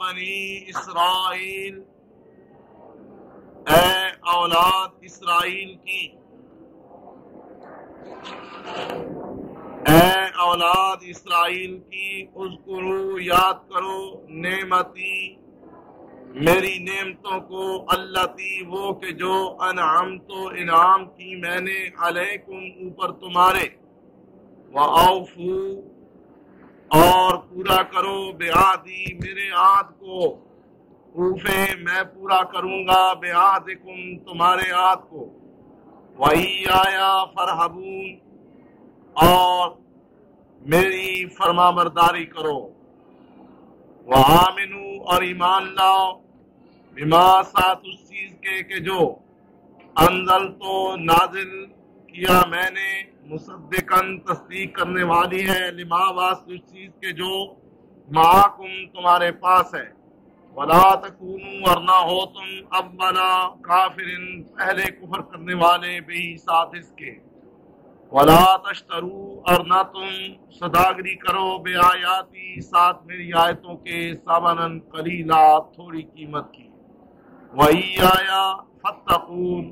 بنی اسرائیل، اے اولاد اسرائیل کی، اے اولاد اسرائیل کی، اذکروا یاد کرو نعمتی میری نعمتوں کو، اللتی وہ کہ جو انعمت انعام کی میں نے، علیکم اوپر تمہارے، وَأَوْفُوا اور پورا کرو، بعہدی میرے عہد کو، اوفے میں پورا کروں گا، بعہدکم تمہارے عہد کو، وَإِيَّايَ فَارْهَبُونِ اور میری فرما برداری کرو، وَآمِنُوا اور ایمان لاؤ، بما ساتھ اس چیز کے کہ جو انزل تو نازل کیا میں نے، مصدقاً تصدیق کرنے والی ہے، لما واسطے اس چیز کے جو معاکم تمہارے پاس ہے، ولا تکونوا اور نہ ہو تم اولا کافرن پہلے کفر کرنے والے، بھی ساتھ اس کے، ولا تشترو اور نہ تم سوداگری کرو، بے آیاتی ساتھ میری آیتوں کے، ثمناً قلیلا تھوڑی قیمت کی، وَإِيَّايَ فَاتَّقُونِ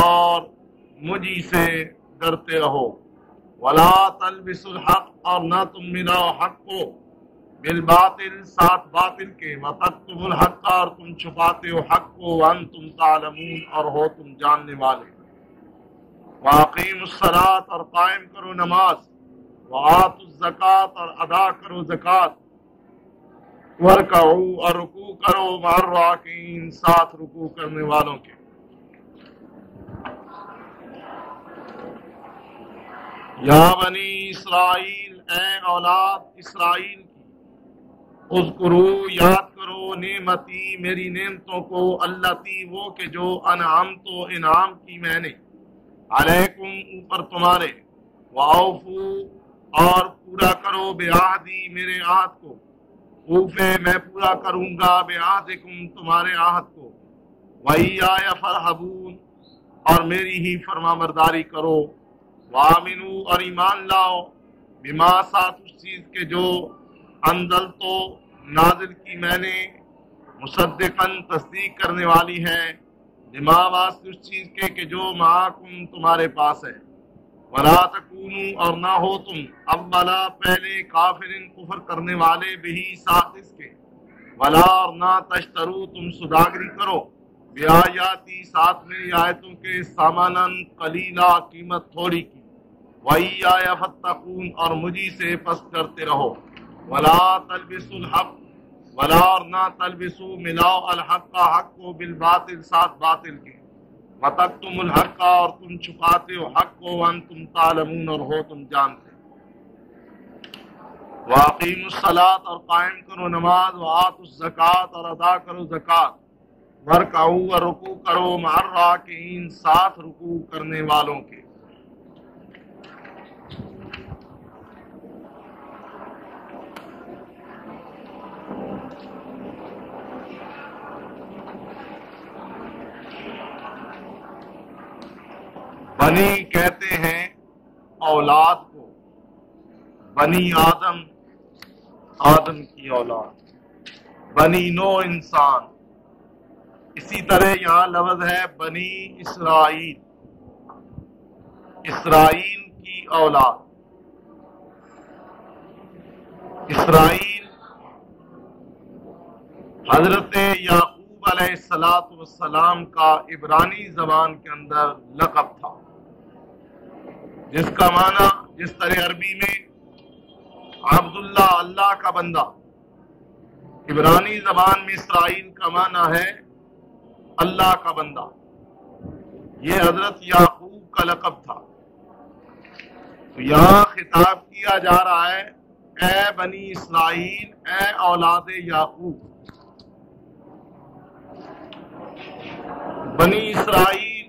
اور مجھی سے ڈرتے رہو، ولا تلبسوا الحق اور نہ تم ملاؤ حق کو، بالباطل ساتھ باطل کے، وتکتموا الحق اور تم چھپاتے ہو حق کو، وانتم تعلمون اور ہو تم جاننے والے، وَأَقِیمُوا الصَّلَاةَ اور قائم کرو نماز، وَآتُوا الزَّکَاةَ اور ادا کرو زکوٰۃ، وَارْکَعُوا اور رکوع کرو، مع الراکعین ساتھ رکوع کرنے والوں کے، یا بنی اسرائیل اے اولاد اسرائیل کی، اذکروا یاد کرو نعمتی میری نعمتوں کو، اللتی وہ کہ جو انعمت انعام کی میں نے، علیکم اوپر تمہارے، وَأَوْفُوا اور پورا کرو، بعہدی میرے عہد کو، اوفے میں پورا کروں گا، بعہدکم تمہارے عہد کو، وَإِيَّايَ فَارْهَبُونِ اور میری ہی فرما برداری کرو، وَآمِنُوا اور ایمان لاؤ، بما ساتھ اس چیز کے جو انزل تو نازل کی میں نے، مصدقاً تصدیق کرنے والی ہے، لما واسطے اس چیز کے کہ جو معاکم تمہارے پاس ہے، ولا تکونوا اور نہ ہو تم اولا پہلے کافرن کفر کرنے والے، بھی ساتھ اس کے، ولا اور نہ تشترو تم سوداگری کرو، بیااتی ساتھ میری آیتوں کے، ساماناً قلیلا قیمت تھوڑی کی، وَإِيَّايَ فَاتَّقُونِ اور مجھی سے پس کرتے رہو، ولا تلبسوا الحق ولا اور نہ تلبسوا ملاؤ الحق کا حق کو، بالباطل ساتھ باطل کے، وتکتموا الحق اور تم چھپاتے ہو حق کو، وانتم تعلمون اور ہو تم جانتے، وَأَقِیمُوا الصَّلَاةَ اور قائم کرو نماز، وَآتُوا الزَّکَاةَ اور ادا کرو زکوٰۃ، وَارْکَعُوا اور رکوع کرو، مع الراکعین ساتھ رکوع کرنے والوں کے، بنی کہتے ہیں اولاد کو، بنی آدم آدم کی اولاد، بنی نو انسان، اسی طرح یہاں لفظ ہے بنی اسرائیل، اسرائیل کی اولاد، اسرائیل حضرت یعقوب علیہ السلام کا عبرانی زبان کے اندر لقب تھا، جس کا معنی جس طرح عربی میں عبداللہ اللہ کا بندہ، عبرانی زبان میں اسرائیل کا معنی ہے اللہ کا بندہ، یہ حضرت یعقوب کا لقب تھا۔ تو یہاں خطاب کیا جا رہا ہے، اے بنی اسرائیل، اے اولاد یعقوب۔ بنی اسرائیل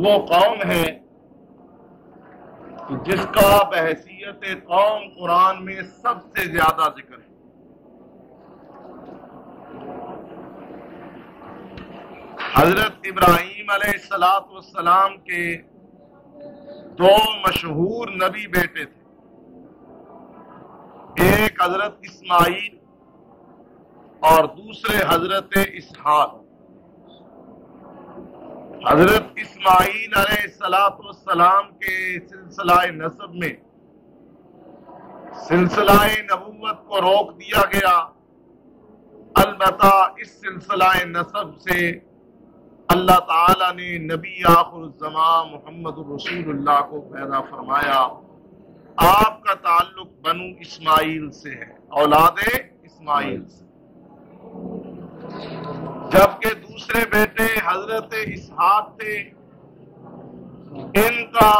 وہ قوم ہے جس کا بحیثیت قوم قرآن میں سب سے زیادہ ذکر ہے۔ حضرت ابراہیم علیہ السلام کے دو مشہور نبی بیٹے تھے، ایک حضرت اسماعیل اور دوسرے حضرت اسحاق۔ حضرت اسماعیل علیہ السلام کے سلسلہ نسب میں سلسلہ نبوت کو روک دیا گیا، البتہ اس سلسلہ نسب سے اللہ تعالی نے نبی آخر الزمان محمد رسول اللہ کو پیدا فرمایا۔ آپ کا تعلق بنو اسماعیل سے ہے، اولاد اسماعیل سے، جبکہ دوسرے بیٹے حضرت اسحاق تھے، ان کا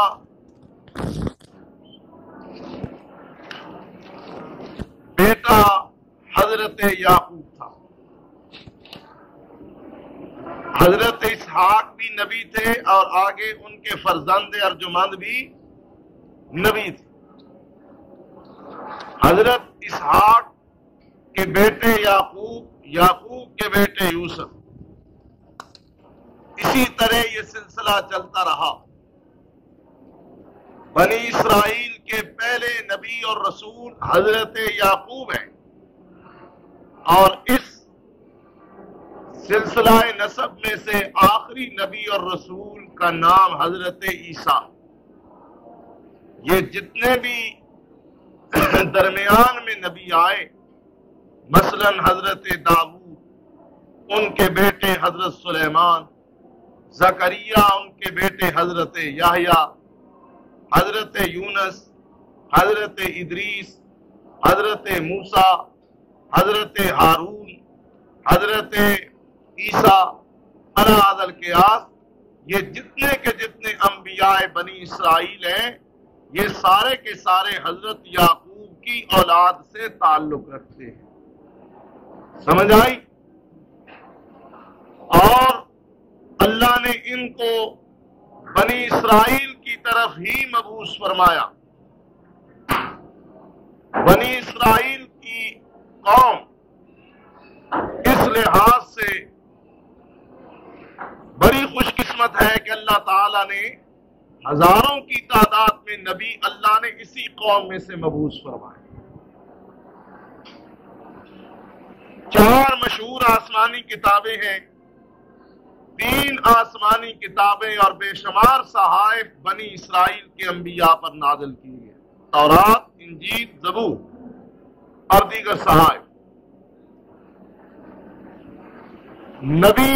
بیٹا حضرت یعقوب تھا۔ حضرت اسحاق بھی نبی تھے اور آگے ان کے فرزند ارجمند بھی نبی تھے۔ حضرت اسحاق کے بیٹے یعقوب، یعقوب کے بیٹے یوسف، اسی طرح یہ سلسلہ چلتا رہا۔ بنی اسرائیل کے پہلے نبی اور رسول حضرت یعقوب ہیں، اور اس سلسلہ نسب میں سے آخری نبی اور رسول کا نام حضرت عیسیٰ۔ یہ جتنے بھی درمیان میں نبی آئے، مثلا حضرت داؤد، ان کے بیٹے حضرت سلیمان، زکریا ان کے بیٹے حضرت یحییٰ، حضرت یونس، حضرت ادریس، حضرت موسیٰ، حضرت ہارون، حضرت عیسیٰ علی القیاس، یہ جتنے کے جتنے انبیاء بنی اسرائیل ہیں، یہ سارے کے سارے حضرت یعقوب کی اولاد سے تعلق رکھتے ہیں۔ سمجھ آئی؟ اور اللہ نے ان کو بنی اسرائیل کی طرف ہی مبعوث فرمایا۔ بنی اسرائیل کی قوم اس لحاظ سے بڑی خوش قسمت ہے کہ اللہ تعالی نے ہزاروں کی تعداد میں نبی اللہ نے اسی قوم میں سے مبعوث فرمائے۔ 4 مشہور آسمانی کتابیں ہیں، 3 آسمانی کتابیں اور بے شمار صحائف بنی اسرائیل کے انبیاء پر نازل کی ہیں، تورات، انجیل، زبور اور دیگر صحائف۔ نبی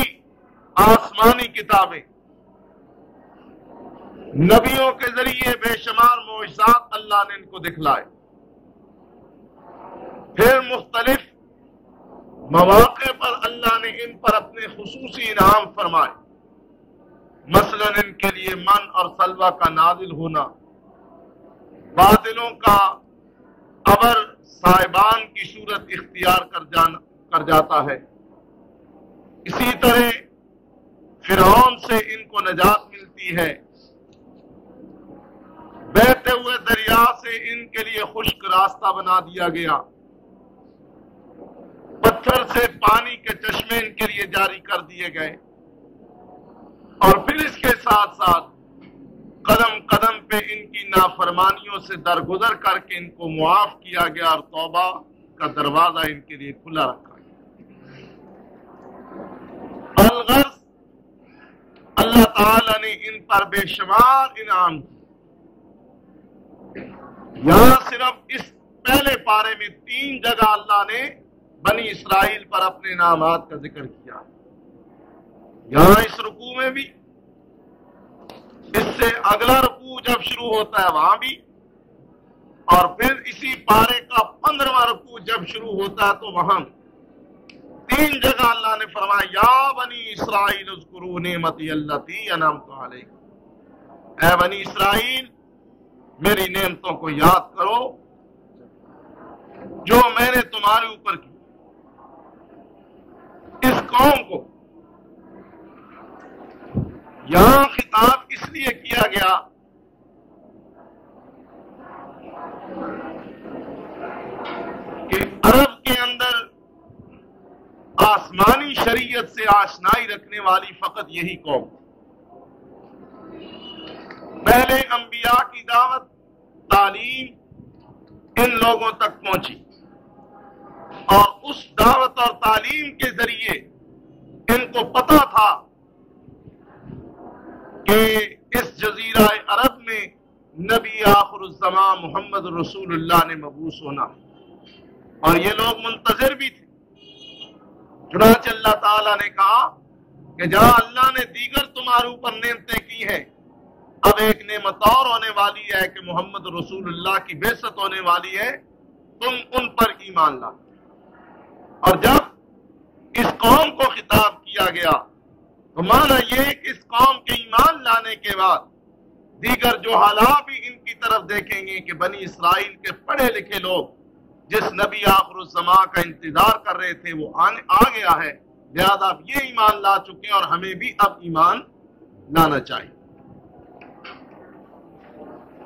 آسمانی کتابیں، نبیوں کے ذریعے بے شمار معجزات اللہ نے ان کو دکھلائے، پھر مختلف مواقع پر اللہ نے ان پر اپنے خصوصی انعام فرمائے، مثلا ان کے لیے من اور سلوہ کا نازل ہونا، بادلوں کا ابر صاحبان کی صورت اختیار کر جاتا ہے، اسی طرح فرعون سے ان کو نجات ملتی ہے، بہتے ہوئے دریا سے ان کے لیے خشک راستہ بنا دیا گیا، پتھر سے پانی کے چشمے ان کے لیے جاری کر دیے گئے، اور پھر اس کے ساتھ ساتھ قدم قدم پہ ان کی نافرمانیوں سے درگزر کر کے ان کو معاف کیا گیا، اور توبہ کا دروازہ ان کے لیے کھلا رکھا گیا۔ الغرض اللہ تعالی نے ان پر بے شمار انعام کیا۔ یہاں صرف اس پہلے پارے میں 3 جگہ اللہ نے بنی اسرائیل پر اپنے انعامات کا ذکر کیا، یہاں اس رکوع میں بھی، اس سے اگلا رکوع جب شروع ہوتا ہے وہاں بھی، اور پھر اسی پارے کا 15واں رکوع جب شروع ہوتا ہے تو وہاں بھی 3 جگہ اللہ نے فرمایا یا بنی اسرائیل اذکروا نعمتی التی انعمت علیکم، اے بنی اسرائیل میری نعمتوں کو یاد کرو جو میں نے تمہارے اوپر کی۔ اس قوم کو یہاں خطاب اس لیے کیا گیا کہ عرب کے اندر آسمانی شریعت سے آشنائی رکھنے والی فقط یہی قوم، پہلے انبیاء کی دعوت، تعلیم ان لوگوں تک پہنچی، اور اس دعوت اور تعلیم کے ذریعے ان کو پتا تھا کہ اس جزیرہ عرب میں نبی آخر الزمان محمد رسول اللہ نے مبعوث ہونا، اور یہ لوگ منتظر بھی تھے۔ چنانچہ اللہ تعالیٰ نے کہا کہ جہاں اللہ نے دیگر تمہارے اوپر نعمتیں کی ہیں، اب ایک نعمت اور ہونے والی ہے کہ محمد رسول اللہ کی بعثت ہونے والی ہے، تم ان پر ایمان لا۔ اور جب اس قوم کو خطاب کیا گیا تو مانا یہ کہ اس قوم کے ایمان لانے کے بعد دیگر جو حالات بھی ان کی طرف دیکھیں گے کہ بنی اسرائیل کے پڑھے لکھے لوگ جس نبی آخر الزمان کا انتظار کر رہے تھے وہ آ گیا ہے، لہذا اب یہ ایمان لا چکے ہیں اور ہمیں بھی اب ایمان لانا چاہیے۔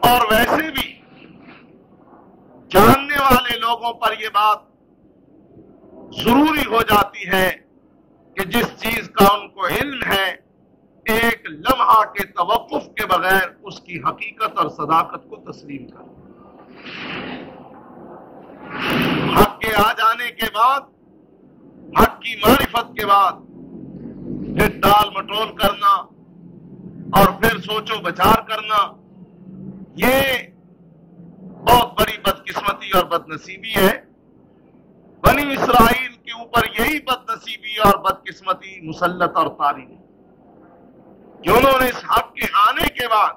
اور ویسے بھی جاننے والے لوگوں پر یہ بات ضروری ہو جاتی ہے کہ جس چیز کا ان کو علم ہے ایک لمحہ کے توقف کے بغیر اس کی حقیقت اور صداقت کو تسلیم کر۔ حق کے آ جانے کے بعد، حق کی معرفت کے بعد پھر ٹال مٹول کرنا اور پھر سوچو بچار کرنا، یہ بہت بڑی بدقسمتی اور بدنصیبی ہے۔ بنی اسرائیل کے اوپر یہی بدنصیبی اور بدقسمتی مسلط اور طاری ہے کہ انہوں نے اس حق کے آنے کے بعد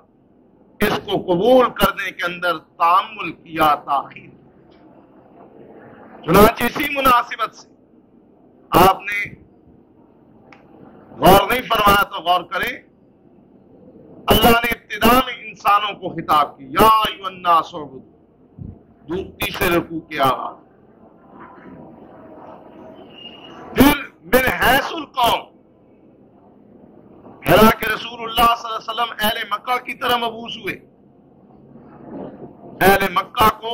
اس کو قبول کرنے کے اندر تعامل کیا، تاخیر۔ چنانچہ اسی مناسبت سے آپ نے غور نہیں فرمایا تو غور کریں، اللہ نے ابتدا میں انسانوں کو خطاب کی، یا ایھا الناس اعبدوا، تیسرے رکوع کے آغاز۔ پھر من حیث القوم، حالانکہ رسول اللہ صلی اللہ علیہ وسلم اہل مکہ کی طرح مبعوث ہوئے، اہل مکہ کو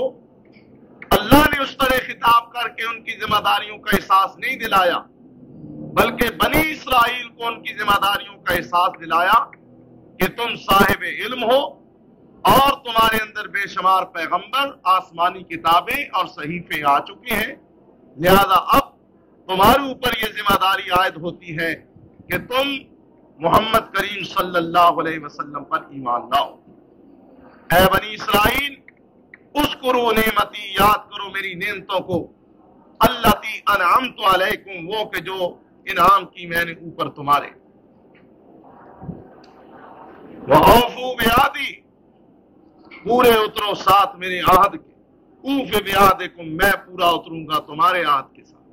اللہ نے اس طرح خطاب کر کے ان کی ذمہ داریوں کا احساس نہیں دلایا، بلکہ بنی اسرائیل کو ان کی ذمہ داریوں کا احساس دلایا کہ تم صاحب علم ہو اور تمہارے اندر بے شمار پیغمبر، آسمانی کتابیں اور صحیفے آ چکے ہیں، لہذا اب تمہارے اوپر یہ ذمہ داری عائد ہوتی ہے کہ تم محمد کریم صلی اللہ علیہ وسلم پر ایمان لاؤ۔ اے بنی اسرائیل، اذکروا نعمتی، یاد کرو میری نعمتوں کو، التی انعمت علیکم، وہ کہ جو انعام کی میں نے اوپر تمہارے، وَأَوْفُوا بِعَہْدِی، پورے اترو ساتھ میرے عہد کے، اوف بعہدکم، میں پورا اتروں گا تمہارے عہد کے ساتھ،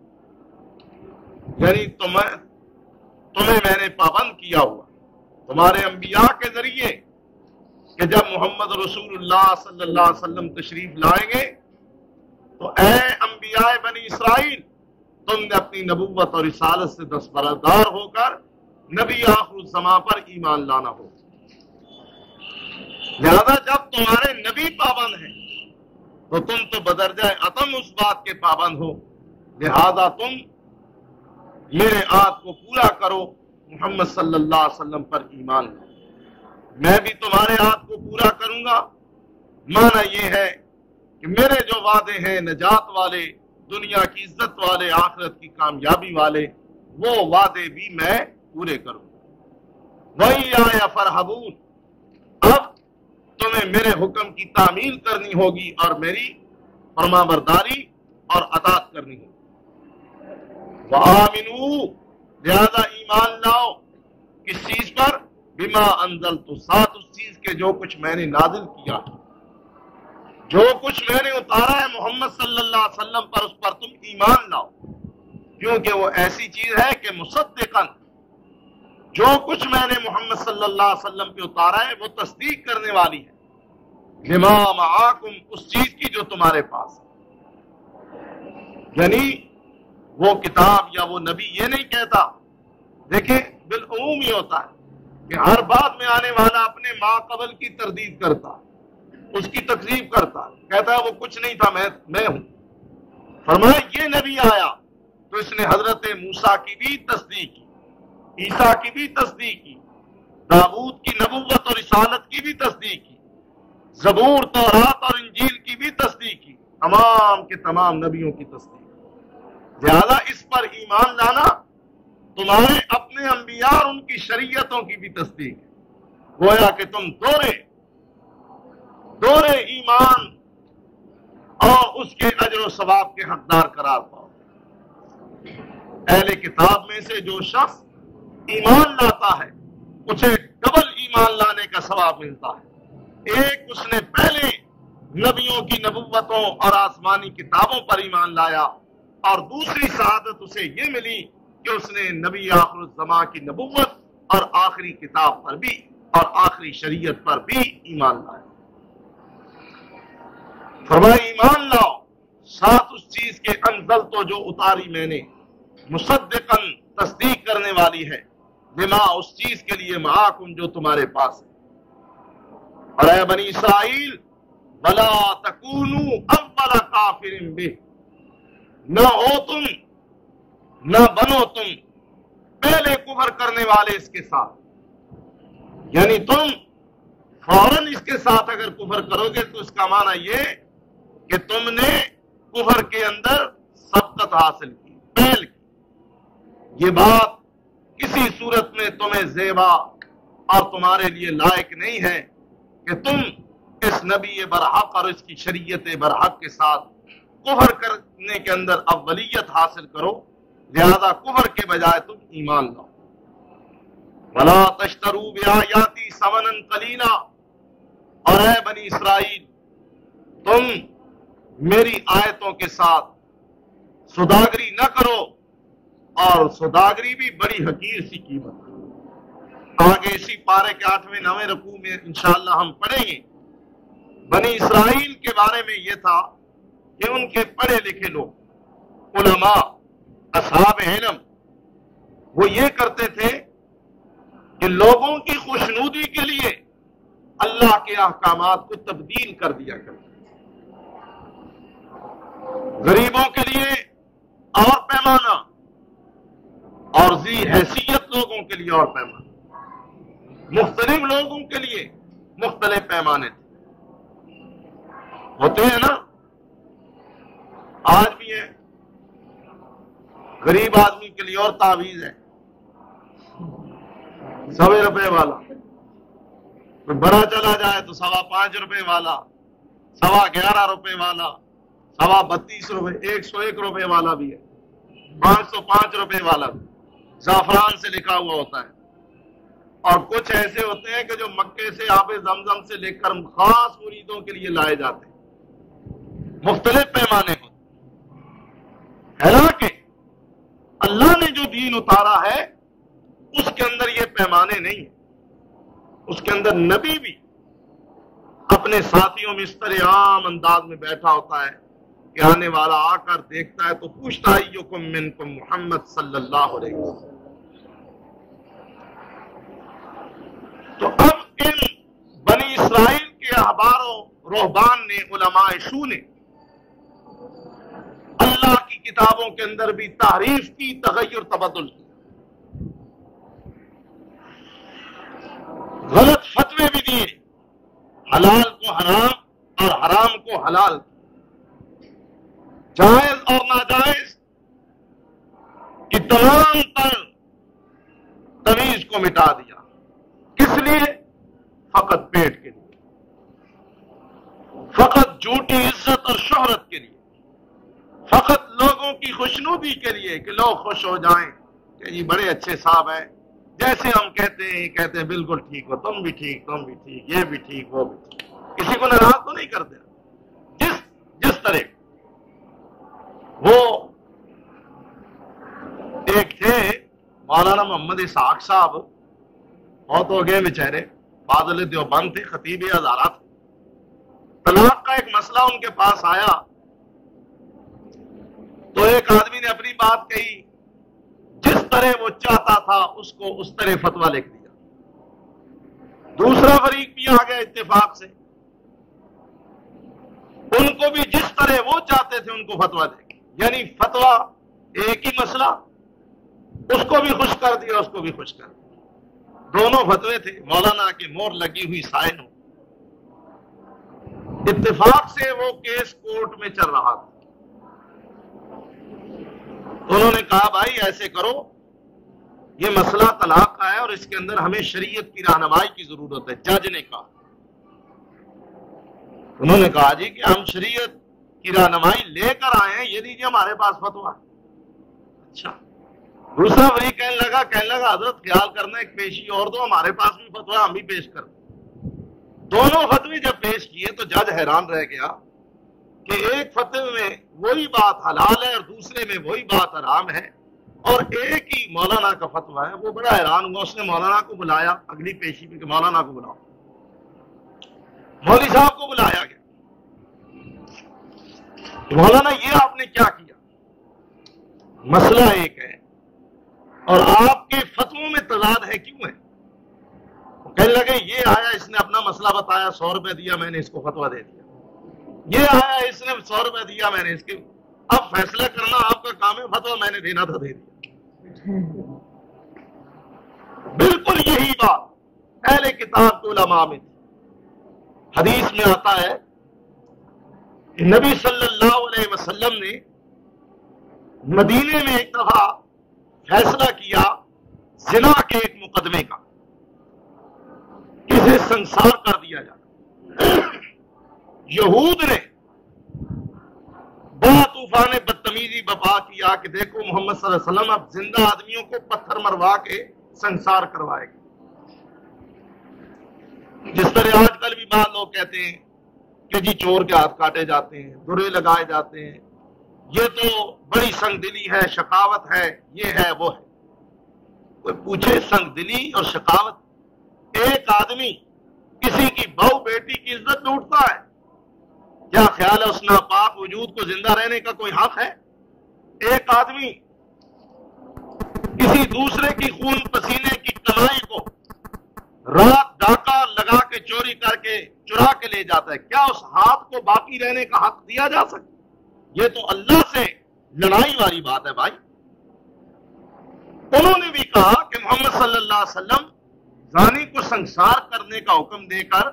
یعنی تمہیں میں نے پابند کیا ہوا تمہارے انبیاء کے ذریعے کہ جب محمد رسول اللہ صلی اللہ علیہ وسلم تشریف لائیں گے تو اے انبیاء بنی اسرائیل، تم نے اپنی نبوت اور رسالت سے دستبردار ہو کر نبی آخر الزمان پر ایمان لانا ہو۔ لہذا جب تمہارے نبی پابند ہیں تو تم تو بدرجہ اتم اس بات کے پابند ہو، لہذا تم میرے عہد کو پورا کرو، محمد صلی اللہ علیہ وسلم پر ایمان لاؤ، میں بھی تمہارے عہد کو پورا کروں گا۔ معنی یہ ہے کہ میرے جو وعدے ہیں نجات والے، دنیا کی عزت والے، آخرت کی کامیابی والے، وہ وعدے بھی میں پورے کروں۔ وَإِيَّايَ فَارْهَبُونِ، اب تمہیں میرے حکم کی تعمیل کرنی ہوگی اور میری فرمانبرداری اور اطاعت کرنی ہوگی۔ وَآمِنُوا، لہذا ایمان لاؤ کس چیز پر؟ بما انزلت، ساتھ اس چیز کے جو کچھ میں نے نازل کیا، جو کچھ میں نے اتارا ہے محمد صلی اللہ علیہ وسلم پر، اس پر تم ایمان لاؤ، کیونکہ وہ ایسی چیز ہے کہ مصدقاً، جو کچھ میں نے محمد صلی اللہ علیہ وسلم پہ اتارا ہے وہ تصدیق کرنے والی ہے، لما معاکم، اس چیز کی جو تمہارے پاس ہے۔ یعنی وہ کتاب یا وہ نبی یہ نہیں کہتا، دیکھیں بالعموم یہ ہوتا ہے کہ ہر بات میں آنے والا اپنے ما قبل کی تردید کرتا، اس کی تکذیب کرتا، کہتا ہے وہ کچھ نہیں تھا، میں ہوں۔ فرمایا یہ نبی آیا تو اس نے حضرت موسیٰ کی بھی تصدیق کی، عیسیٰ کی بھی تصدیق کی، داؤد کی نبوت اور رسالت کی بھی تصدیق کی، زبور، تورات اور انجیل کی بھی تصدیق کی، تمام کے تمام نبیوں کی تصدیق۔ لہذا اس پر ایمان لانا تمہارے اپنے انبیاء اور ان کی شریعتوں کی بھی تصدیق ہے۔ گویا کہ تم دورے ایمان اور اس کے اجر و ثواب کے حقدار قرار پاؤ۔ اہل کتاب میں سے جو شخص ایمان لاتا ہے اسے ڈبل ایمان لانے کا ثواب ملتا ہے۔ ایک اس نے پہلے نبیوں کی نبوتوں اور آسمانی کتابوں پر ایمان لایا، اور دوسری سعادت اسے یہ ملی کہ اس نے نبی آخر الزمان کی نبوت اور آخری کتاب پر بھی اور آخری شریعت پر بھی ایمان لایا۔ فرمایا ایمان لاؤ ساتھ اس چیز کے انزل تو جو اتاری میں نے، مصدقاً تصدیق کرنے والی ہے، لما اس چیز کے لیے معاکم جو تمہارے پاس ہے۔ اور اے بنی اسرائیل ولا تکونوا اول کافر بہ، نہ ہو تم نہ بنو تم پہلے کفر کرنے والے اس کے ساتھ، یعنی تم فوراً اس کے ساتھ اگر کفر کرو گے تو اس کا معنی یہ کہ تم نے کفر کے اندر سبقت حاصل کی، پہل کی۔ یہ بات کسی صورت میں تمہیں زیبا اور تمہارے لیے لائق نہیں ہے کہ تم اس نبی برحق اور اس کی شریعت برحق کے ساتھ کفر کرنے کے اندر اولیت حاصل کرو، لہذا کفر کے بجائے تم ایمان لاؤ۔ وَلَا تَشْتَرُوا بِآيَاتِي ثَمَنًا قَلِيلًا، اور اے بنی اسرائیل تم میری آیتوں کے ساتھ سوداگری نہ کرو، اور سوداگری بھی بڑی حقیر سی قیمت۔ آگے اسی پارے کے 8ویں 9ویں رکوع میں انشاءاللہ ہم پڑھیں گے۔ بنی اسرائیل کے بارے میں یہ تھا کہ ان کے پڑھے لکھے لوگ، علماء، اصحاب علم، وہ یہ کرتے تھے کہ لوگوں کی خوشنودی کے لیے اللہ کے احکامات کو تبدیل کر دیا کرتے، غریبوں کے لیے اور پیمانہ اور ذی حیثیت لوگوں کے لیے اور پیمانہ، مختلف لوگوں کے لیے مختلف پیمانے تھے۔ ہوتے ہیں نا، آج بھی ہے، غریب آدمی کے لیے اور تعویذ ہے، 100 روپے والا، کوئی بڑا چلا جائے تو 5.25 روپے والا، 11.25 روپے والا، 32 روپے، 101 روپے والا بھی ہے، 505 روپے والا بھی زعفران سے لکھا ہوا ہوتا ہے۔ اور کچھ ایسے ہوتے ہیں کہ جو مکے سے آب زمزم سے لے کر خاص مریدوں کے لیے لائے جاتے ہیں، مختلف پیمانے ہوتے ہیں۔ حالانکہ اللہ نے جو دین اتارا ہے اس کے اندر یہ پیمانے نہیں ہیں، اس کے اندر نبی بھی اپنے ساتھیوں میں اس طرح عام انداز میں بیٹھا ہوتا ہے کہ آنے والا آ کر دیکھتا ہے تو پوچھتا ہے ایکم منکم محمد صلی اللہ علیہ وسلم۔ تو اب ان بنی اسرائیل کے احبار و رہبان نے، علماء سو نے اللہ کی کتابوں کے اندر بھی تحریف کی، تغیر تبدل کی، غلط فتوے بھی دیے، حلال کو حرام اور حرام کو حلال، جائز اور ناجائز کی تمام تر تمیز کو مٹا دیا۔ کس لیے؟ فقط پیٹ کے لیے، فقط جھوٹی عزت اور شہرت کے لیے، فقط لوگوں کی خوشنودی کے لیے کہ لوگ خوش ہو جائیں کہ جی بڑے اچھے صاحب ہیں، جیسے ہم کہتے ہیں بالکل ٹھیک ہو، تم بھی ٹھیک، تم بھی ٹھیک، یہ بھی ٹھیک، وہ بھی ٹھیک، کسی کو ناراض تو نہیں کرتے۔ جس طرح وہ ایک تھے مولانا محمد اسحاق صاحب، بہت ہو گئے بیچارے، فاضل دیوبند تھے، خطیب ہزارہ تھے۔ طلاق کا ایک مسئلہ ان کے پاس آیا تو ایک آدمی نے اپنی بات کہی، جس طرح وہ چاہتا تھا اس کو اس طرح فتویٰ لکھ دیا۔ دوسرا فریق بھی آ گیا اتفاق سے، ان کو بھی جس طرح وہ چاہتے تھے ان کو فتویٰ دے گی، یعنی فتویٰ ایک ہی مسئلہ، اس کو بھی خوش کر دیا، اس کو بھی خوش کر دیا۔ دونوں فتوے تھے، مولانا کی مور لگی ہوئی سائن ہو۔ اتفاق سے وہ کیس کورٹ میں چل رہا تھا۔ تو انہوں نے کہا بھائی ایسے کرو، یہ مسئلہ طلاق کا ہے اور اس کے اندر ہمیں شریعت کی رہنمائی کی ضرورت ہے۔ جج نے کہا، انہوں نے کہا جی کہ ہم شریعت کی رہنمائی لے کر آئے ہیں، یہ دیجیے ہمارے پاس فتویٰ۔ اچھا، دوسرا وہی کہنے لگا حضرت خیال کرنا ایک پیشی اور دو، ہمارے پاس بھی فتویٰ، ہم بھی پیش کر دیں۔ دونوں فتوی جب پیش کیے تو جج حیران رہ گیا کہ ایک فتوی میں وہی بات حلال ہے اور دوسرے میں وہی بات حرام ہے، اور ایک ہی مولانا کا فتویٰ ہے۔ وہ بڑا حیران ہوا، اس نے مولانا کو بلایا اگلی پیشی میں کہ مولانا کو بلاؤ۔ مولوی صاحب کو بلایا گیا، مولانا یہ آپ نے کیا کیا؟ مسئلہ ایک ہے اور آپ کے فتووں میں تضاد ہے، کیوں ہے؟ کہنے لگے یہ آیا اس نے اپنا مسئلہ بتایا، 100 روپے دیا، میں نے اس کو فتویٰ دے دیا۔ یہ آیا اس نے 100 روپے دیا، میں نے اس کے، اب فیصلہ کرنا آپ کا کام ہے، فتویٰ میں نے دینا تھا دے دیا۔ بالکل یہی بات اہل کتاب کے علماء میں تھی۔ حدیث میں آتا ہے کہ نبی صلی اللہ علیہ وسلم نے مدینے میں ایک دفعہ فیصلہ کیا زنا کے ایک مقدمے کا، اسے سنسار کر دیا جائے۔ یہود نے بڑا طوفان بدتمیزی برپا کیا کہ دیکھو محمد صلی اللہ علیہ وسلم اب زندہ آدمیوں کو پتھر مروا کے سنسار کروائے گا، جس طرح آج کل بھی بعض لوگ کہتے ہیں کہ جی چور کے ہاتھ کاٹے جاتے ہیں، درے لگائے جاتے ہیں، یہ تو بڑی سنگ دلی ہے، شقاوت ہے، یہ ہے وہ ہے۔ کوئی پوچھے سنگ دلی اور شقاوت، ایک آدمی کسی کی بہو بیٹی کی عزت لوٹتا ہے، کیا خیال ہے اس ناپاک وجود کو زندہ رہنے کا کوئی حق ہے؟ ایک آدمی کسی دوسرے کی خون پسینے کی کمائی کو رات ڈاکہ لگا کے چوری کر کے چرا کے لے جاتا ہے، کیا اس ہاتھ کو باقی رہنے کا حق دیا جا سکتا؟ یہ تو اللہ سے لڑائی والی بات ہے بھائی۔ انہوں نے بھی کہا کہ محمد صلی اللہ علیہ وسلم زانی کو سنسار کرنے کا حکم دے کر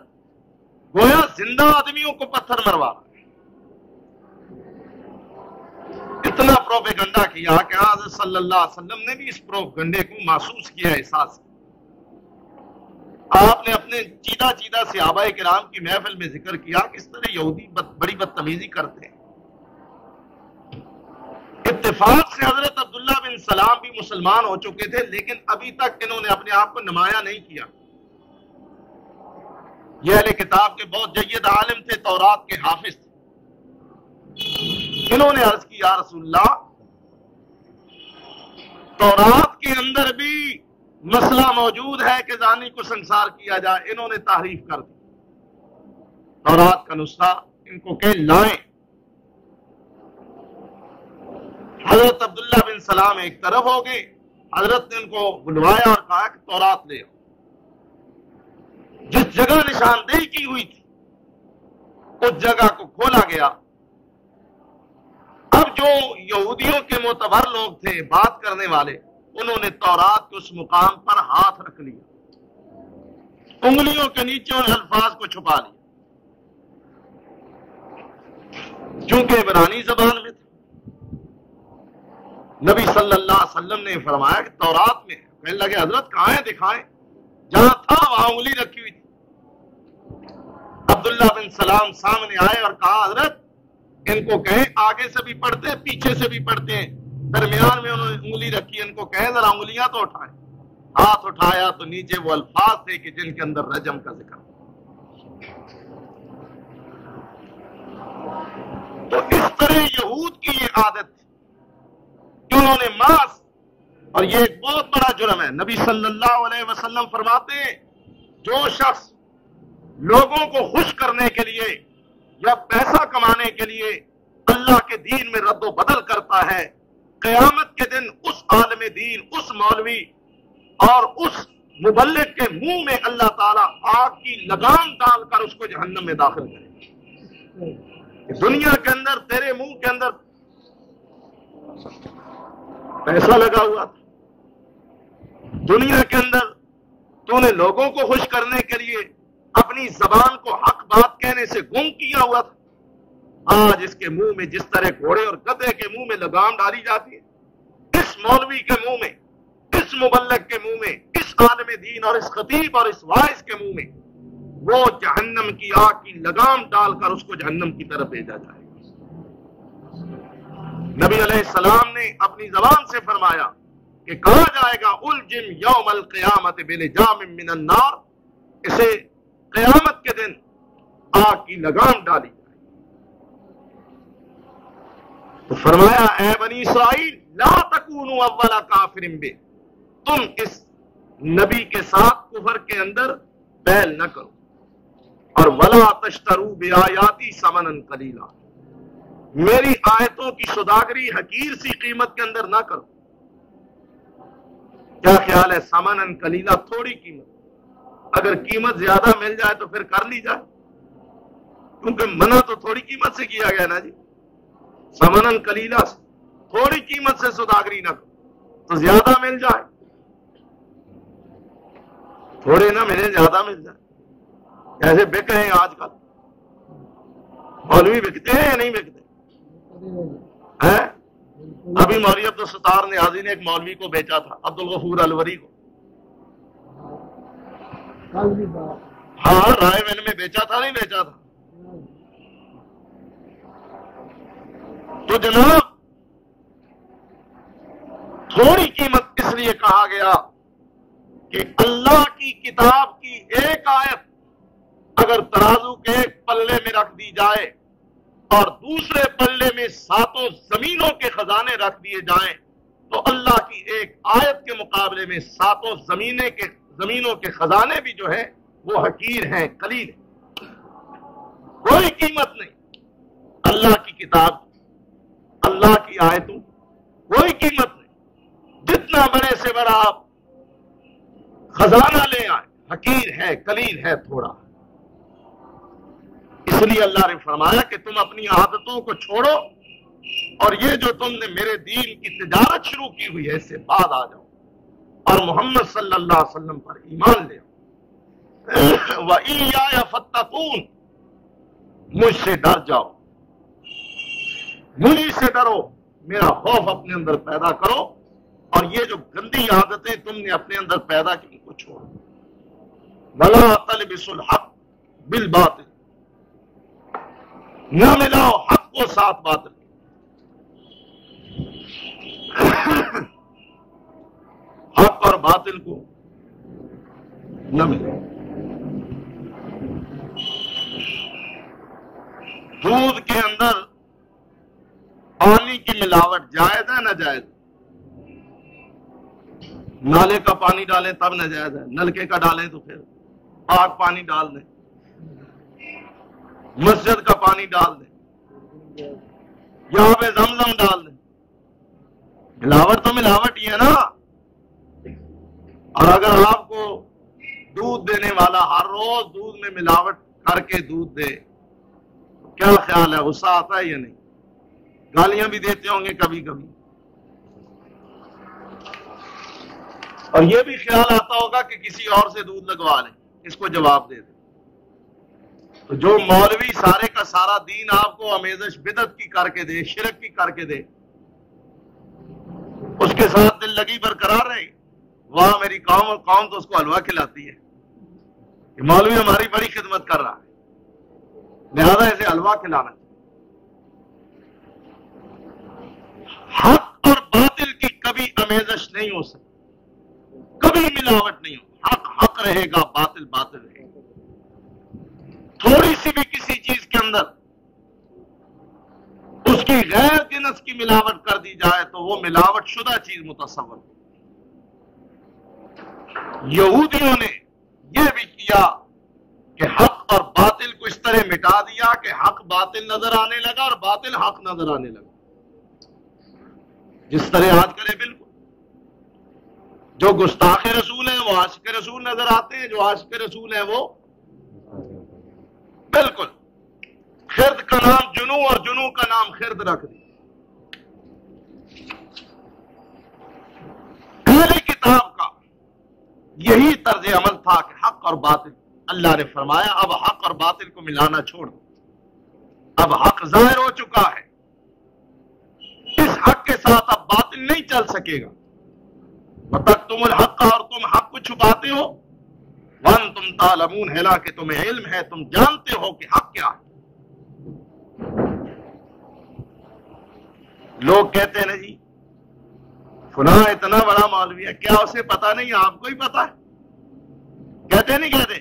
گویا زندہ آدمیوں کو پتھر مروا، اتنا پروپیگنڈا کیا کہ حضرت صلی اللہ علیہ وسلم نے بھی اس پروپیگنڈے کو محسوس کیا، احساس کیا۔ آپ نے اپنے چیدہ چیدہ صحابہ کرام کی محفل میں ذکر کیا کہ اس طرح یہودی بڑی بدتمیزی کرتے ہیں۔ اتفاق سے حضرت عبداللہ بن سلام بھی مسلمان ہو چکے تھے، لیکن ابھی تک انہوں نے اپنے آپ کو نمایاں نہیں کیا۔ یہ اہل کتاب کے بہت جید عالم تھے، تورات کے حافظ تھے۔ انہوں نے عرض کی یا رسول اللہ، تورات کے اندر بھی مسئلہ موجود ہے کہ زانی کو سنسار کیا جائے، انہوں نے تحریف کر دی۔ تورات کا نسخہ ان کو کہ لائیں۔ حضرت عبداللہ بن سلام ایک طرف ہو گئے، حضرت نے ان کو بلوایا اور کہا کہ تورات لے آؤ۔ جس جگہ نشاندہی کی ہوئی تھی اس جگہ کو کھولا گیا۔ اب جو یہودیوں کے معتبر لوگ تھے، بات کرنے والے، انہوں نے تورات کے اس مقام پر ہاتھ رکھ لیا، انگلیوں کے نیچے ان الفاظ کو چھپا لیا، چونکہ عبرانی زبان میں تھا۔ نبی صلی اللہ علیہ وسلم نے فرمایا کہ تورات میں، کہنے لگے حضرت کہاں ہے، دکھائیں۔ جہاں تھا وہاں انگلی رکھی ہوئی تھی۔ عبداللہ بن سلام سامنے آئے اور کہا حضرت ان کو کہیں آگے سے بھی پڑھتے پیچھے سے بھی پڑھتے ہیں، درمیان میں انہوں نے انگلی رکھی، ان کو کہیں ذرا انگلیاں تو اٹھائیں۔ ہاتھ اٹھایا تو نیچے وہ الفاظ تھے کہ جن کے اندر رجم کا ذکر۔ تو اس طرح یہود کی یہ عادت تھی کہ انہوں نے ماس، اور یہ ایک بہت بڑا جرم ہے۔ نبی صلی اللہ علیہ وسلم فرماتے ہیں جو شخص لوگوں کو خوش کرنے کے لیے یا پیسہ کمانے کے لیے اللہ کے دین میں رد و بدل کرتا ہے، قیامت کے دن اس عالم دین، اس مولوی اور اس مبلغ کے منہ میں اللہ تعالیٰ آگ کی لگام ڈال کر اس کو جہنم میں داخل کرے۔ دنیا کے اندر تیرے منہ کے اندر پیسہ لگا ہوا تھا، دنیا کے اندر تو نے لوگوں کو خوش کرنے کے لیے اپنی زبان کو حق بات کہنے سے گم کیا ہوا تھا، آج اس کے منہ میں جس طرح گھوڑے اور گدھے کے منہ میں لگام ڈالی جاتی ہے، اس مولوی کے منہ میں، اس مبلغ کے منہ میں، اس عالم دین اور اس خطیب اور اس واعظ کے منہ میں وہ جہنم کی آگ کی لگام ڈال کر اس کو جہنم کی طرف بھیجا جائے گا۔ نبی علیہ السلام نے اپنی زبان سے فرمایا کہ کہا جائے گا الجم یوم القیامت بلجام من النار، اسے قیامت کے دن آگ کی لگام ڈالی جائے۔ تو فرمایا اے بنی اسرائیل لا تکونوا اول کافر بہ، تم اس نبی کے ساتھ کفر کے اندر پہل نہ کرو، اور ولا تشتروا بآیاتی ثمنا قلیلا، میری آیتوں کی سوداگری حقیر سی قیمت کے اندر نہ کرو۔ کیا خیال ہے؟ ثمنا قلیلا، تھوڑی قیمت، اگر قیمت زیادہ مل جائے تو پھر کر لی جائے، کیونکہ منع تو تھوڑی قیمت سے کیا گیا نا جی، ثمنا قلیلا سے، تھوڑی قیمت سے سوداگری نہ کرو تو زیادہ مل جائے، تھوڑے نہ ملے زیادہ مل جائے۔ ایسے بک رہے ہیں آج کل، مولوی بکتے ہیں یا نہیں بکتے ہیں؟ ابھی مولوی عبدالستار نیازی نے ایک مولوی کو بیچا تھا، عبدالغفور الوری کو، ہاں رائے وین میں بیچا تھا، نہیں بیچا تھا؟ تو جناب تھوڑی قیمت اس لیے کہا گیا کہ اللہ کی کتاب کی ایک آیت اگر ترازو کے ایک پلے میں رکھ دی جائے اور دوسرے پلے میں ساتوں زمینوں کے خزانے رکھ دیے جائیں تو اللہ کی ایک آیت کے مقابلے میں ساتوں زمینوں کے خزانے بھی جو ہے وہ حقیر ہیں، قلیل ہیں، کوئی قیمت نہیں۔ اللہ کی کتاب، اللہ کی آیتوں کوئی قیمت نہیں، جتنا بڑے سے بڑا آپ خزانہ لے آئے حقیر ہے، قلیل ہے، تھوڑا۔ اس لیے اللہ نے فرمایا کہ تم اپنی عادتوں کو چھوڑو اور یہ جو تم نے میرے دین کی تجارت شروع کی ہوئی ہے اس سے بعد آ جاؤ اور محمد صلی اللہ علیہ وسلم پر ایمان لے آؤ۔ وَإِيَّايَ فَاتَّقُونِ، مجھ سے ڈر جاؤ، مجھ سے ڈرو، میرا خوف اپنے اندر پیدا کرو اور یہ جو گندی عادتیں تم نے اپنے اندر پیدا کی ان کو چھوڑو۔ وَلَا تَلْبِسُوا الْحَقَّ بِالْبَاطِلِ، نہ ملاؤ حق کو ساتھ باطل، حق اور باطل کو نہ ملاؤ۔ دودھ کے اندر پانی کی ملاوٹ جائز ہے ناجائز؟ نالے کا پانی ڈالیں تب ناجائز ہے، نلکے کا ڈالیں تو پھر پاک پانی ڈال دیں، مسجد کا پانی ڈال دیں، یہاں پہ زمزم ڈال دیں، ملاوٹ تو ملاوٹ ہی ہے نا۔ اور اگر آپ کو دودھ دینے والا ہر روز دودھ میں ملاوٹ کر کے دودھ دے تو کیا خیال ہے، غصہ آتا ہے یا نہیں؟ گالیاں بھی دیتے ہوں گے کبھی کبھی، اور یہ بھی خیال آتا ہوگا کہ کسی اور سے دودھ لگوا لیں، اس کو جواب دے دیں۔ تو جو مولوی سارے کا سارا دین آپ کو آمیزش بدعت کی کر کے دے، شرک کی کر کے دے، اس کے ساتھ دل لگی برقرار رہے، وہاں میری قوم، اور قوم تو اس کو حلوہ کھلاتی ہے کہ مولوی ہماری بڑی خدمت کر رہا ہے، لہذا اسے حلوہ کھلانا چاہیے۔ حق اور باطل کی کبھی آمیزش نہیں ہو سکتی، کبھی ملاوٹ نہیں ہو، حق حق رہے گا، باطل باطل رہے گا۔ تھوڑی سی بھی کسی چیز کے اندر اس کی غیر جنس کی ملاوٹ کر دی جائے تو وہ ملاوٹ شدہ چیز متصور۔ یہودیوں نے یہ بھی کیا کہ حق اور باطل کو اس طرح مٹا دیا کہ حق باطل نظر آنے لگا اور باطل حق نظر آنے لگا، جس طرح آج کرے۔ بالکل جو گستاخ رسول ہیں وہ عاشق رسول نظر آتے ہیں، جو عاشق رسول ہیں وہ بالکل خرد کا نام جنو اور جنو کا نام خرد رکھ دی۔ اہل کتاب کا یہی طرز عمل تھا کہ حق اور باطل، اللہ نے فرمایا اب حق اور باطل کو ملانا چھوڑ دو، اب حق ظاہر ہو چکا ہے، اس حق کے ساتھ اب باطل نہیں چل سکے گا۔ وَتَكْتُمُ الْحَقَّ، اور تم حق کو چھپاتے ہو، وَأَنْتُمْ تَعْلَمُونَ، حالانکہ تمہیں علم ہے، تم جانتے ہو کہ حق کیا ہے۔ لوگ کہتے ہیں نا جی فلاں اتنا بڑا مولوی ہے، کیا اسے پتا نہیں، آپ کو ہی پتا ہے؟ کہتے نہیں کہتے؟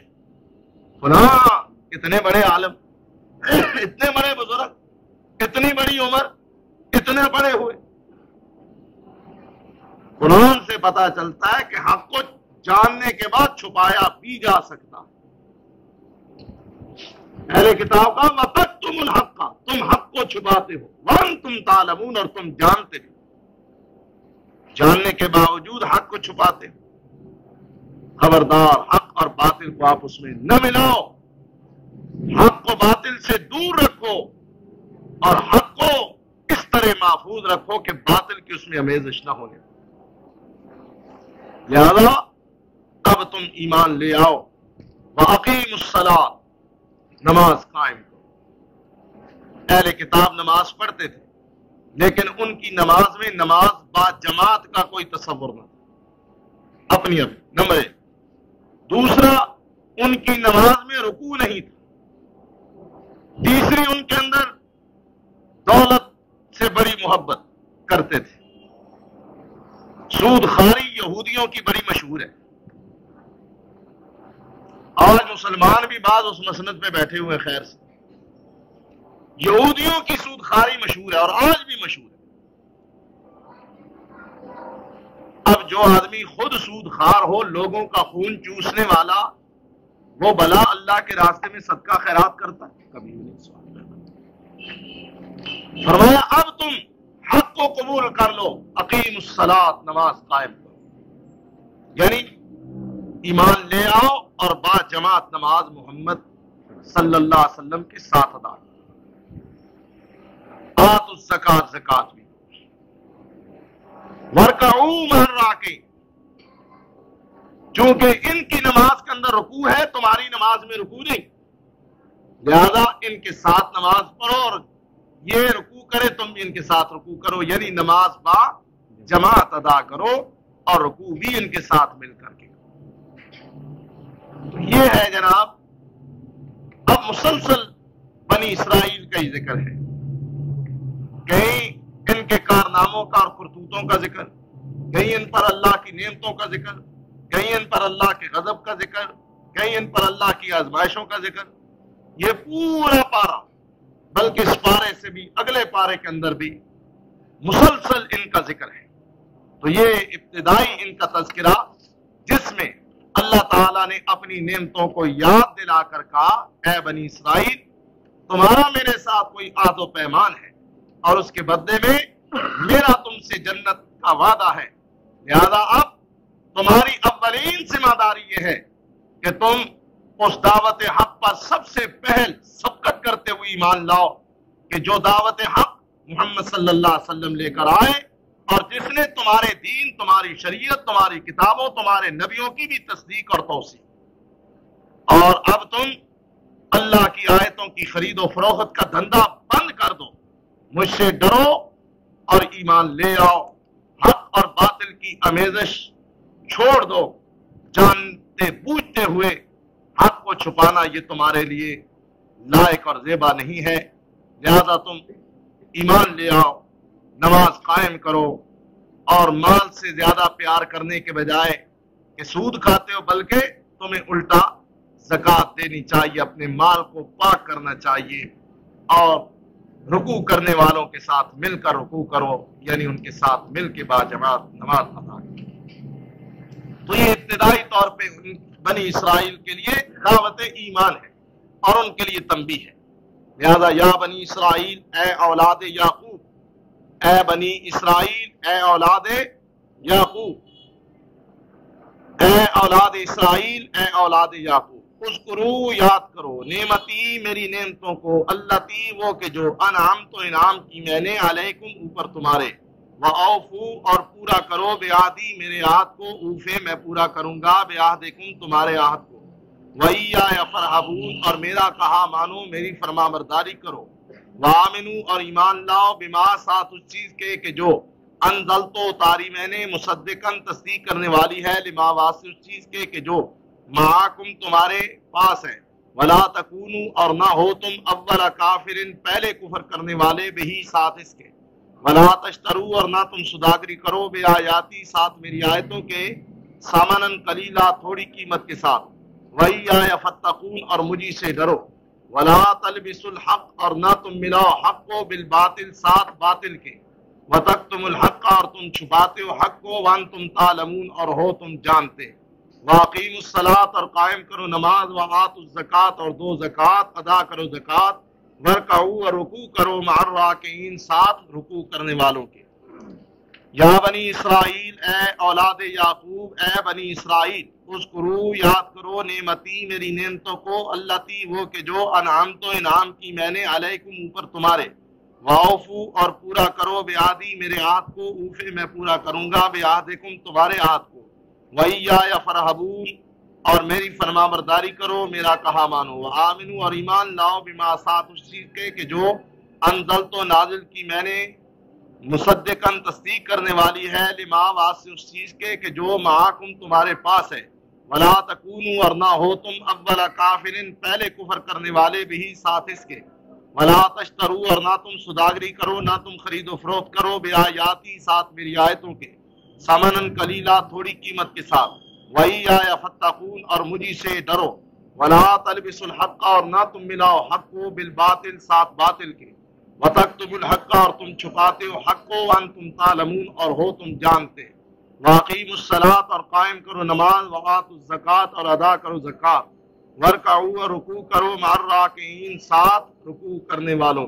فلاں اتنے بڑے عالم، اتنے بڑے بزرگ، اتنی بڑی عمر، اتنے بڑے ہوئے۔ قرآن سے پتا چلتا ہے کہ حق کو جاننے کے بعد چھپایا بھی جا سکتا۔ اہل کتاب کا وَتَكْتُمُ الْحَقَّ، تم حق کو چھپاتے ہو، وَأَنْتُمْ تَعْلَمُونَ، اور تم جانتے ہو، جاننے کے باوجود حق کو چھپاتے ہو۔ خبردار، حق اور باطل کو آپس میں نہ ملاؤ، حق کو باطل سے دور رکھو، اور حق کو اس طرح محفوظ رکھو کہ باطل کی اس میں آمیزش نہ ہونے۔ لہذا اب تم ایمان لے آؤ، وَأَقِیمُوا الصَّلَاةَ، نماز قائم کرو۔ اہل کتاب نماز پڑھتے تھے، لیکن ان کی نماز میں نماز با جماعت کا کوئی تصور نہ تھا، اپنی اپنی، نمبر ایک۔ دوسرا، ان کی نماز میں رکوع نہیں تھا۔ تیسری، ان کے اندر دولت سے بڑی محبت کرتے تھے۔ سود خواری یہودیوں کی بڑی مشہور ہے۔ آج مسلمان بھی بعض اس مسند پہ بیٹھے ہوئے، خیر سے، یہودیوں کی سود خواری مشہور ہے، اور آج بھی مشہور ہے۔ اب جو آدمی خود سود خوار ہو، لوگوں کا خون چوسنے والا، وہ بھلا اللہ کے راستے میں صدقہ خیرات کرتا ہے؟ کبھی بھی نہیں سوال۔ فرمایا اب تم حق کو قبول کر لو، اقیم الصلاۃ، نماز قائم کرو، یعنی ایمان لے آؤ اور با جماعت نماز محمد صلی اللہ علیہ وسلم کے ساتھ ادا کرو۔ آتوا الزکوٰۃ، زکوٰۃ بھی، وارکعوا مع الراکعین، چونکہ ان کی نماز کے اندر رکوع ہے، تمہاری نماز میں رکوع نہیں، لہذا ان کے ساتھ نماز پڑھو، اور یہ رکوع کرے تم بھی ان کے ساتھ رکوع کرو، یعنی نماز با جماعت ادا کرو، اور رکوع بھی ان کے ساتھ مل کر کے کرو۔ تو یہ ہے جناب، اب مسلسل بنی اسرائیل کا ہی ذکر ہے، کہیں ان کے کارناموں کا اور کرتوتوں کا ذکر، کہیں ان پر اللہ کی نعمتوں کا ذکر، کہیں ان پر اللہ کے غضب کا ذکر، کہیں ان پر اللہ کی آزمائشوں کا ذکر۔ یہ پورا پارا، بلکہ اس پارے سے بھی اگلے پارے کے اندر بھی مسلسل ان کا ذکر ہے۔ تو یہ ابتدائی ان کا تذکرہ، جس میں اللہ تعالیٰ نے اپنی نعمتوں کو یاد دلا کر کہا، اے بنی اسرائیل، تمہارا میرے ساتھ کوئی عہد و پیمان ہے، اور اس کے بدلے میں میرا تم سے جنت کا وعدہ ہے، لہذا اب تمہاری اولین ذمہ داری یہ ہے کہ تم اس دعوت حق پر سب سے پہل سبقت کرتے ہوئے ایمان لاؤ، کہ جو دعوت حق محمد صلی اللہ علیہ وسلم لے کر آئے، اور جس نے تمہارے دین، تمہاری شریعت، تمہاری کتابوں، تمہارے نبیوں کی بھی تصدیق اور توثیق۔ اور اب تم اللہ کی آیتوں کی خرید و فروخت کا دھندا بند کر دو، مجھ سے ڈرو اور ایمان لے آؤ، حق اور باطل کی آمیزش چھوڑ دو، جانتے بوجھتے ہوئے حق کو چھپانا یہ تمہارے لیے لائق اور زیبا نہیں ہے، لہذا تم ایمان لے آؤ، نماز قائم کرو، اور مال سے زیادہ پیار کرنے کے بجائے کہ سود کھاتے ہو، بلکہ تمہیں الٹا زکوٰۃ دینی چاہیے، اپنے مال کو پاک کرنا چاہیے، اور رکوع کرنے والوں کے ساتھ مل کر رکوع کرو، یعنی ان کے ساتھ مل کے با جماعت نماز ادا کرو۔ تو یہ ابتدائی طور پہ بنی اسرائیل کے لیے دعوت ایمان ہے، اور ان کے لیے تنبیہ ہے۔ لہذا یا بنی اسرائیل، اے اولاد یعقوب، اے بنی اسرائیل، اے اولاد یعقوب، اے اولاد اسرائیل، اے اولاد یعقوب، اذکروا، یاد کرو، نعمتی، میری نعمتوں کو، اللتی، وہ کہ جو، انعمت، انعام کی میں نے، علیکم، اوپر تمہارے، وَأَوْفُوا، اور پورا کرو، بعہدی، میرے عہد کو، اوفے، میں پورا کروں گا، بعہدکم، تمہارے عہد کو، وَإِيَّايَ فَارْهَبُونِ، اور میرا کہا مانو، میری فرما برداری کرو، وَآمِنُوا، اور ایمان لاؤ، بما، ساتھ اس چیز کے کہ جو، انزل تو اتاری میں نے، مصدقن تصدیق کرنے والی ہے، لما واسطے اس چیز کے کہ جو معاکم تمہارے پاس ہے، ولا تکونوا اور نہ ہو تم اول کافر پہلے کفر کرنے والے، بہی ساتھ اس کے، ولا تشترو اور نہ تم سوداگری کرو، بے آیاتی ساتھ میری آیتوں کے، سامنن قلیلا تھوڑی قیمت کے ساتھ، وَإِيَّايَ فَاتَّقُونَ اور مجھی سے ڈرو، ولا تلبسوا الحق اور نہ تم ملاؤ حق کو بالباطل ساتھ باطل کے، وتکتم الحق اور تم چھپاتے ہو حق کو، وانتم تعلمون اور ہو تم جانتے، واقیموا الصلاۃ اور قائم کرو نماز، وآتوا الزکوٰۃ اور دو زکوٰۃ ادا کرو زکوٰۃ، ورکعوا اور رکوع کرو مع الراکعین ساتھ رکوع کرنے والوں کے، یا بنی اسرائیل اے اولاد یعقوب، اے بنی اسرائیل، اذکروا یاد کرو نعمتی میری نعمتوں کو، اللتی وہ کہ جو انعمت انعام کی میں نے علیکم اوپر تمہارے، واوفو اور پورا کرو بعہدی میرے عہد کو، اوفے میں پورا کروں گا بعہدکم تمہارے عہد کو، وإیایا فرحبون اور میری فرما برداری کرو میرا کہا مانو، وآمنوا اور ایمان لاؤ بما ساتھ اس چیز کے کہ جو انزل تو نازل کی میں نے، مصدقن تصدیق کرنے والی ہے، لما واسطے اس چیز کے کہ جو معاکم تمہارے پاس ہے، ولا تکونوا اور نہ ہو تم اول کافر پہلے کفر کرنے والے، بھی ساتھ اس کے، ولا تشترو اور نہ تم سوداگری کرو، نہ تم خرید و فروخت کرو، بے آیاتی ساتھ میری آیتوں کے، ثمنن قلیلا تھوڑی قیمت کے ساتھ، وإیایا فاتقون اور مجھی سے ڈرو، ولا تلبسوا الحق اور نہ تم ملاؤ حق کو بالباطل ساتھ باطل کے، وتکتموا الحق اور تم چھپاتے ہو حق کو، وانتم تعلمون اور ہو تم جانتے، واقیموا الصلاۃ اور قائم کرو نماز، وآتوا الزکوٰۃ اور ادا کرو زکوٰۃ، ورکعوا اور رکوع کرو مع الراکعین ساتھ رکوع کرنے والوں